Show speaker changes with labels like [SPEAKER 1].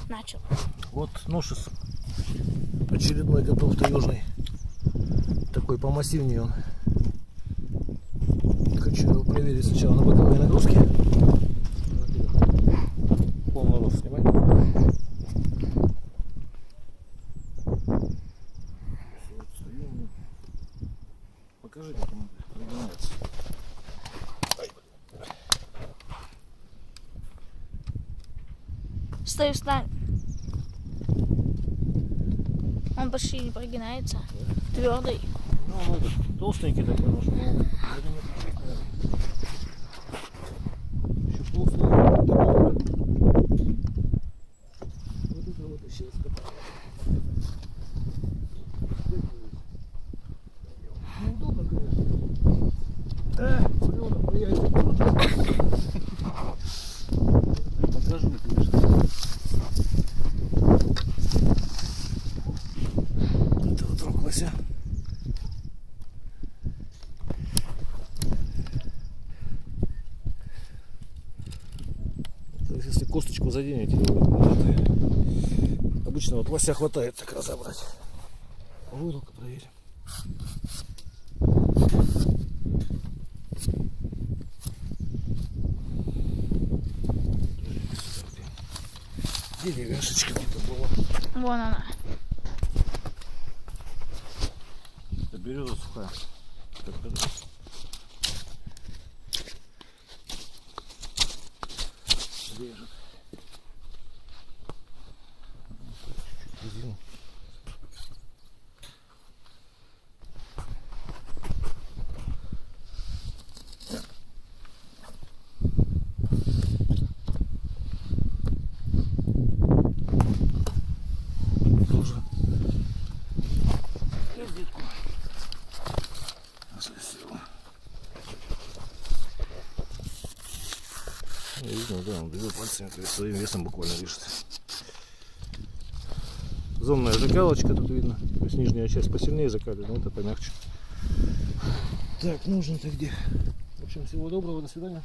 [SPEAKER 1] Начал.
[SPEAKER 2] Вот ношес очередной готов таежный. Такой помассивнее он. Хочу его проверить сначала на боковые нагрузки. Полный рост снимай. Покажи, как он прогибается.
[SPEAKER 1] Стой, встань. Он почти не прогинается. Твердый.
[SPEAKER 2] Ну, он этот, толстенький такой нож. Еще полслоя. Вот это вот еще скопал. Неудобно, конечно. Блин, приятно. Покажу, конечно. Это вот друг Вася. То есть, если косточку заденете, обычно вот лося хватает так разобрать. Вот, ну-ка проверим. Деревяшечка где-то была.
[SPEAKER 1] Вон она.
[SPEAKER 2] Это береза сухая. Режет. Чуть-чуть резину. Тоже розетку засела. Видно, да, он двумя пальцами, то есть своим весом буквально режет. Зонная закалочка тут видно, то есть нижняя часть посильнее закалена, это помягче. Так, нужно-то где? В общем, всего доброго, до свидания.